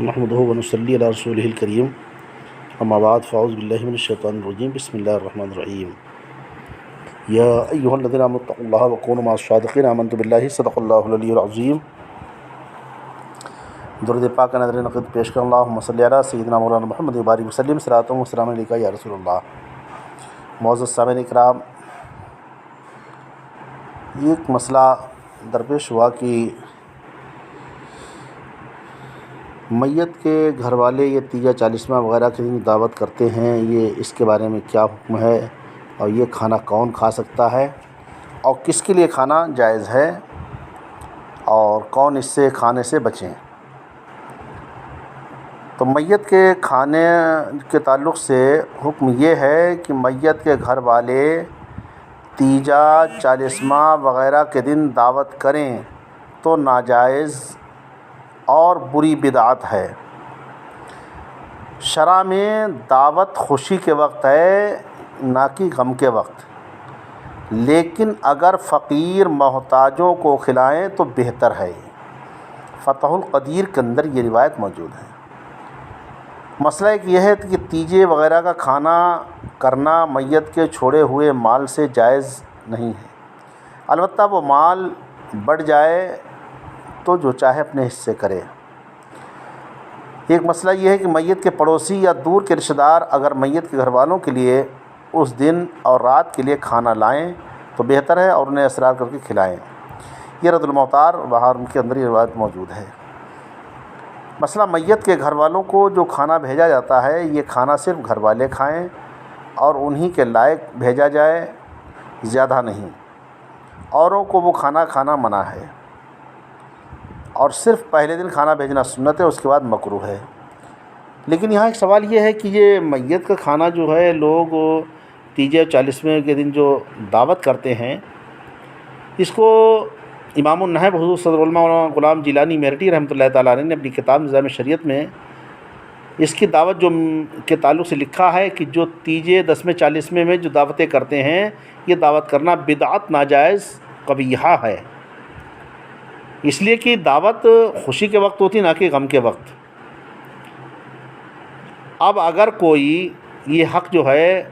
नहमदुहु व नसल्ली अला रसूलिहिल करीम अम्मा बाद फ़ाऊज़ु बिल्लाहि मिनश्शैतानिर रजीम बिस्मिल्लाहिर रहमानिर रहीम या अय्युहल्लज़ीना आमनु इत्तक़ुल्लाह व कूनू मअस-सादिक़ीन आमनतु बिल्लाहि सदक़ल्लाहुल अलियुल अज़ीम। दुरूद पाक का नज़र नक़द पेश कर अल्लाहुम्मा सल्लि अला सय्यिदिना मौलाना मुहम्मद व बारिक वसल्लिम सलातन व सलाम अलैका या रसूलल्लाह। मुअज़्ज़ज़ सामिईन इकराम, एक मसला दरपेश हुआ कि मैयत के घर वाले ये तीजा चालीसवां वगैरह के दिन दावत करते हैं, ये इसके बारे में क्या हुक्म है और ये खाना कौन खा सकता है और किसके लिए खाना जायज़ है और कौन इससे खाने से बचें। तो मैयत के खाने के ताल्लुक़ से हुक्म ये है कि मैयत के घर वाले तीजा चालीसवां वगैरह के दिन दावत करें तो नाजायज़ और बुरी बिदअत है। शरअ में दावत खुशी के वक्त है, ना कि गम के वक्त, लेकिन अगर फ़कीर मोहताजों को खिलाएं तो बेहतर है। फ़तहुल क़दीर के अंदर ये रिवायत मौजूद है। मसला एक यह है कि तीजे वग़ैरह का खाना करना मैयत के छोड़े हुए माल से जायज़ नहीं है। अलबत्ता वो माल बढ़ जाए तो जो चाहे अपने हिस्से करे। एक मसला ये है कि मैयत के पड़ोसी या दूर के रिश्तेदार अगर मैयत के घर वालों के लिए उस दिन और रात के लिए खाना लाएं तो बेहतर है और उन्हें इसरार करके खिलाएं। ये रद्दुल मोहतार बाहर उनके अंदर ये रिवायत मौजूद है। मसला मैयत के घर वालों को जो खाना भेजा जाता है, ये खाना सिर्फ़ घर वाले खाएँ और उन्हीं के लायक भेजा जाए, ज़्यादा नहीं। औरों को वो खाना खाना मना है और सिर्फ़ पहले दिन खाना भेजना सुन्नत है, उसके बाद मकरूह है। लेकिन यहाँ एक सवाल ये है कि ये मैयत का खाना जो है लोग तीजे चालीसवें के दिन जो दावत करते हैं, इसको इमामुन नहब हुज़ूर सदरुल उलमा मौलाना ग़ुलाम जिलानी मेरठी रहमतुल्लाह तआला अलैह ने अपनी किताब निज़ाम शरीयत में इसकी दावत जो के ताल्लुक़ से लिखा है कि जो तीजे 10वें 40वें में जो दावतें करते हैं, ये दावत करना बिदअत नाजायज़ कबीहा है। इसलिए कि दावत खुशी के वक्त होती, ना कि गम के वक्त। अब अगर कोई ये हक़ जो है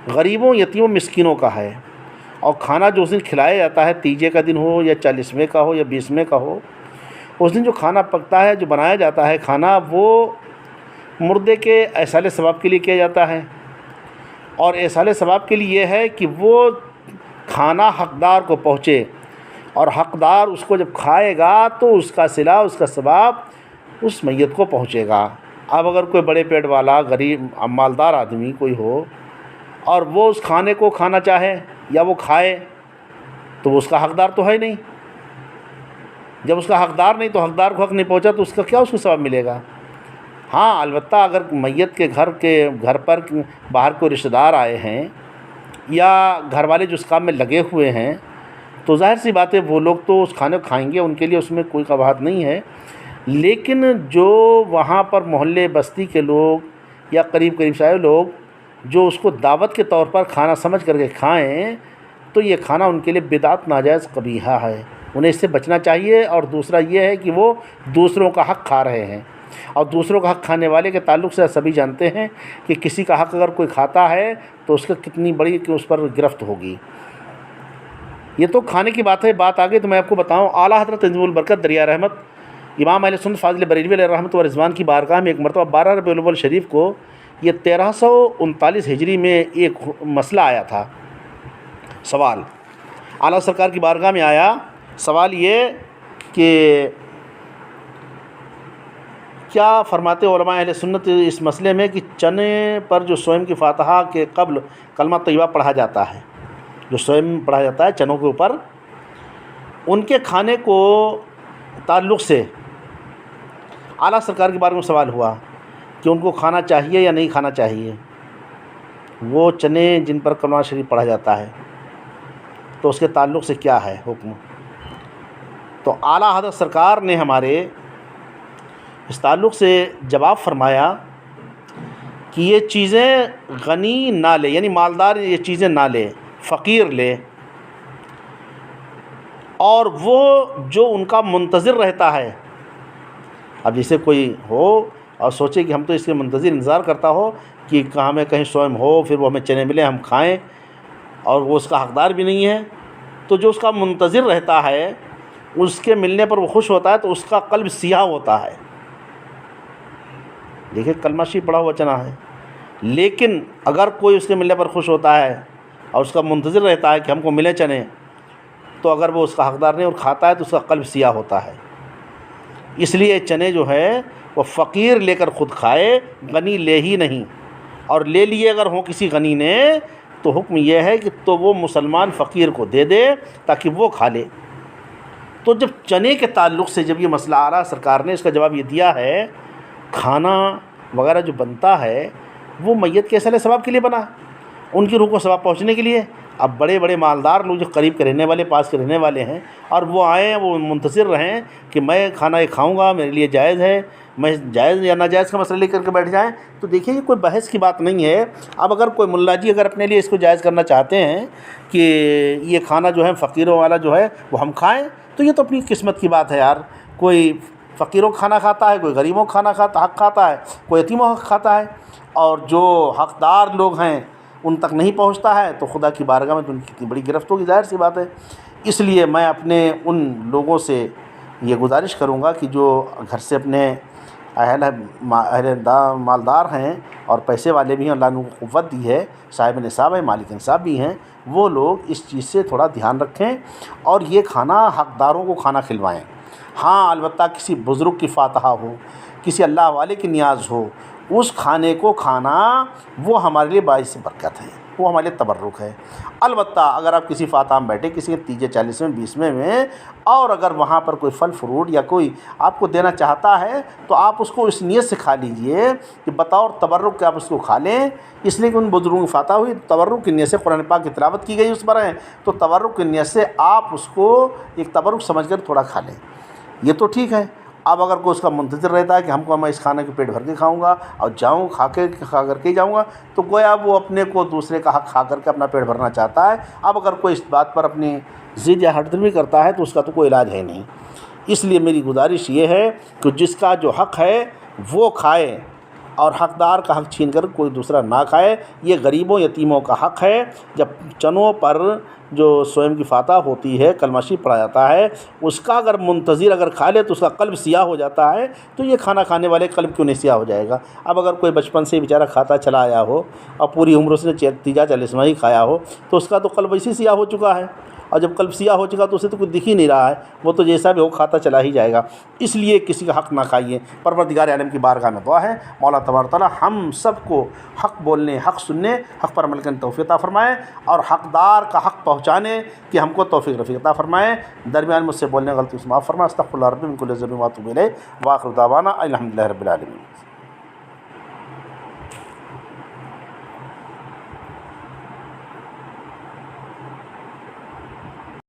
गरीबों, यतीमों, मिस्किनों का है और खाना जो उस दिन खिलाया जाता है, तीजे का दिन हो या 40वें का हो या 20वें का हो, उस दिन जो खाना पकता है, जो बनाया जाता है खाना, वो मुर्दे के एसाले सवाब के लिए किया जाता है। और एसाले सवाब के लिए ये है कि वो खाना हक़दार को पहुँचे और हक़दार उसको जब खाएगा तो उसका सिला, उसका सवाब उस मैयत को पहुँचेगा। अब अगर कोई बड़े पेट वाला गरीब मालदार आदमी कोई हो और वो उस खाने को खाना चाहे या वो खाए, तो उसका हक़दार तो है नहीं। जब उसका हक़दार नहीं, तो हक़दार को हक़ नहीं पहुँचा तो उसका क्या उसको सवाब मिलेगा। हाँ, अलबत्ता अगर मैयत के घर पर बाहर कोई रिश्तेदार आए हैं या घर वाले जो उस काम में लगे हुए हैं, तो ज़ाहिर सी बात है वो लोग तो उस खाने को खाएंगे, उनके लिए उसमें कोई कबाहत नहीं है। लेकिन जो वहाँ पर मोहल्ले बस्ती के लोग या करीब से आए लोग जो उसको दावत के तौर पर खाना समझ करके खाएं, तो ये खाना उनके लिए बिदअत नाजायज़ कबीहा है, उन्हें इससे बचना चाहिए। और दूसरा ये है कि वो दूसरों का हक़ खा रहे हैं और दूसरों का हक़ खाने वाले के ताल्लुक़ से सभी जानते हैं कि किसी का हक़ अगर कोई खाता है तो उसका कितनी बड़ी कि उस पर गिरफ्त होगी। ये तो खाने की बात है। बात आगे तो मैं आपको बताऊँ, आला हज़रत तंजीमुल बरकत दरिया रहमत इमाम अहले सुन्नत फाज़िल बरेलवी अलैहि रहमत व रिज़वान की बारगाह में एक मरतबा 12 रबीउल अव्वल शरीफ को ये 1339 हिजरी में एक मसला आया था। सवाल आला सरकार की बारगाह में आया। सवाल ये कि क्या फ़रमाते उलमा अहले सुन्नत इस मसले में कि चने पर जो स्वयं की फ़ातिहा के क़ब्ल कलमा तय्यबा पढ़ा जाता है, जो स्वयं पढ़ा जाता है चनों के ऊपर, उनके खाने को ताल्लुक़ से आला सरकार के बारे में सवाल हुआ कि उनको खाना चाहिए या नहीं खाना चाहिए। वो चने जिन पर कलमा शरीफ पढ़ा जाता है, तो उसके ताल्लुक़ से क्या है हुक्म। तो आला हज़रत सरकार ने हमारे इस ताल्लुक़ से जवाब फरमाया कि ये चीज़ें गनी ना ले, यानी मालदार ये चीज़ें ना ले, फ़कीर ले। और वो जो उनका मुंतज़िर रहता है, अब जैसे कोई हो और सोचे कि हम तो इसके मुंतज़िर इंतज़ार करता हो कि कहाँ में कहीं स्वयं हो, फिर वो हमें चने मिले हम खाएं, और वो उसका हक़दार भी नहीं है, तो जो उसका मुंतज़िर रहता है उसके मिलने पर वो खुश होता है, तो उसका क़ल्ब सियाह होता है। देखिए कलमा शरीफ पढ़ा हुआ चना है। लेकिन अगर कोई उसके मिलने पर खुश होता है और उसका मुंतज़िर रहता है कि हमको मिले चने, तो अगर वो उसका हक़दार नहीं और खाता है तो उसका क़ल्ब सियाह होता है। इसलिए चने जो है वो फ़कीर लेकर ख़ुद खाए, गनी ले ही नहीं। और ले लिए अगर हो किसी गनी ने, तो हुक्म यह है कि तो वो मुसलमान फ़कीर को दे दे ताकि वो खा ले। तो जब चने के ताल्लुक़ से जब ये मसला आ रहा, सरकार ने इसका जवाब ये दिया है, खाना वगैरह जो बनता है वो मैयत के असले सवाब के लिए बना, उनकी रूह को सवाब पहुँचने के लिए। अब बड़े बड़े मालदार लोग जो करीब के रहने वाले, पास के रहने वाले हैं, और वो आएँ, वो मुंतज़िर रहें कि मैं खाना ये खाऊँगा, मेरे लिए जायज़ है, मैं जायज़ या नाजायज़ का मसला लेकर के बैठ जाएँ, तो देखिए ये कोई बहस की बात नहीं है। अब अगर कोई मुल्ला जी अगर अपने लिए इसको जायज़ करना चाहते हैं कि ये खाना जो है फ़कीरों वाला जो है वो हम खाएँ, तो ये तो अपनी किस्मत की बात है यार। कोई फ़कीरों का खाना खाता है, कोई गरीबों का खाना हक़ खाता है, कोई यतीमों का खाता है, और जो हक़दार लोग हैं उन तक नहीं पहुंचता है, तो खुदा की बारगाह में तो उनकी कितनी बड़ी गिरफ्त होगी, ज़ाहिर सी बात है। इसलिए मैं अपने उन लोगों से ये गुजारिश करूंगा कि जो घर से अपने मालदार हैं और पैसे वाले भी हैं, अल्लाह ने उनको क़ुव्वत दी है, साहिब निसाब है, मालिक निसाब भी हैं, वो लोग इस चीज़ से थोड़ा ध्यान रखें और ये खाना हक़दारों को खाना खिलवाएँ। हाँ, अलबत्ता किसी बुज़ुर्ग की फ़ातिहा हो, किसी अल्लाह वाले की नियाज़ हो, उस खाने को खाना वो हमारे लिए बाइस बरकत है, वो हमारे लिए तबर्रुक है। अलबत्ता अगर आप किसी फ़ातिहा में बैठे, किसी के 30, 40, 20 में, और अगर वहाँ पर कोई फल फ्रूट या कोई आपको देना चाहता है, तो आप उसको इस नीयत से खा लीजिए कि बतौर तबर्रुक के आप उसको खा लें। इसलिए कि उन बुज़ुर्गों की फ़ातिहा हुई, तबर्रुक की नीयत से कुरान पाक की तिलावत की गई उस पर है, तो तबर्रुक की नीयत से आप उसको एक तबर्रुक समझकर थोड़ा खा लें, ये तो ठीक है। अब अगर कोई उसका मुंतज़िर रहता है कि मैं इस खाने के पेट भर के खाऊंगा और जाऊँ खा करके ही जाऊँगा, तो गोया वो अपने को दूसरे का हक़ खा करके अपना पेट भरना चाहता है। अब अगर कोई इस बात पर अपनी ज़िद या हटदर्मी करता है तो उसका तो कोई इलाज है नहीं। इसलिए मेरी गुजारिश ये है कि जिसका जो हक़ है वो खाए और हक़दार का हक़ छीन कर कोई दूसरा ना खाए। ये गरीबों यतीमों का हक़ है। जब चनों पर जो स्वयं की फ़ातिहा होती है, कलमा शरीफ पढ़ा जाता है, उसका अगर मुंतज़िर अगर खा ले तो उसका क़ल्ब सियाह हो जाता है, तो ये खाना खाने वाले क़ल्ब क्यों नहीं सियाह हो जाएगा। अब अगर कोई बचपन से बेचारा खाता चला आया हो और पूरी उम्र उसने 30-40 ही खाया हो, तो उसका तो क़ल्ब वैसे सियाह हो चुका है, और जब क़ल्ब सियाह हो चुका तो उसे तो कुछ दिख ही नहीं रहा है, वो तो जैसा भी हो खाता चला ही जाएगा। इसलिए किसी का हक़ ना खाइए। परवरदिगार आलम की बारगाह में दुआ है, मौला तबारक तआला हम सब को हक़ बोलने, हक़ सुनने, हक़ पर अमल करने की तौफ़ीक़ अता फ़रमाए, और हक़दार का हक़ पहुँचाने की हमको तौफ़ीक़ रफ़ीक़ अता फ़रमाए। दरमियान मुझसे बोलने गलती से माफ़ फ़रमाए। अस्तग़फ़िरुल्लाह रब्बी मिन कुल्लि ज़ंबिन व अतूबु इलैह। व आख़िरु दावाना अनिल हम्दुलिल्लाहि रब्बिल आलमीन।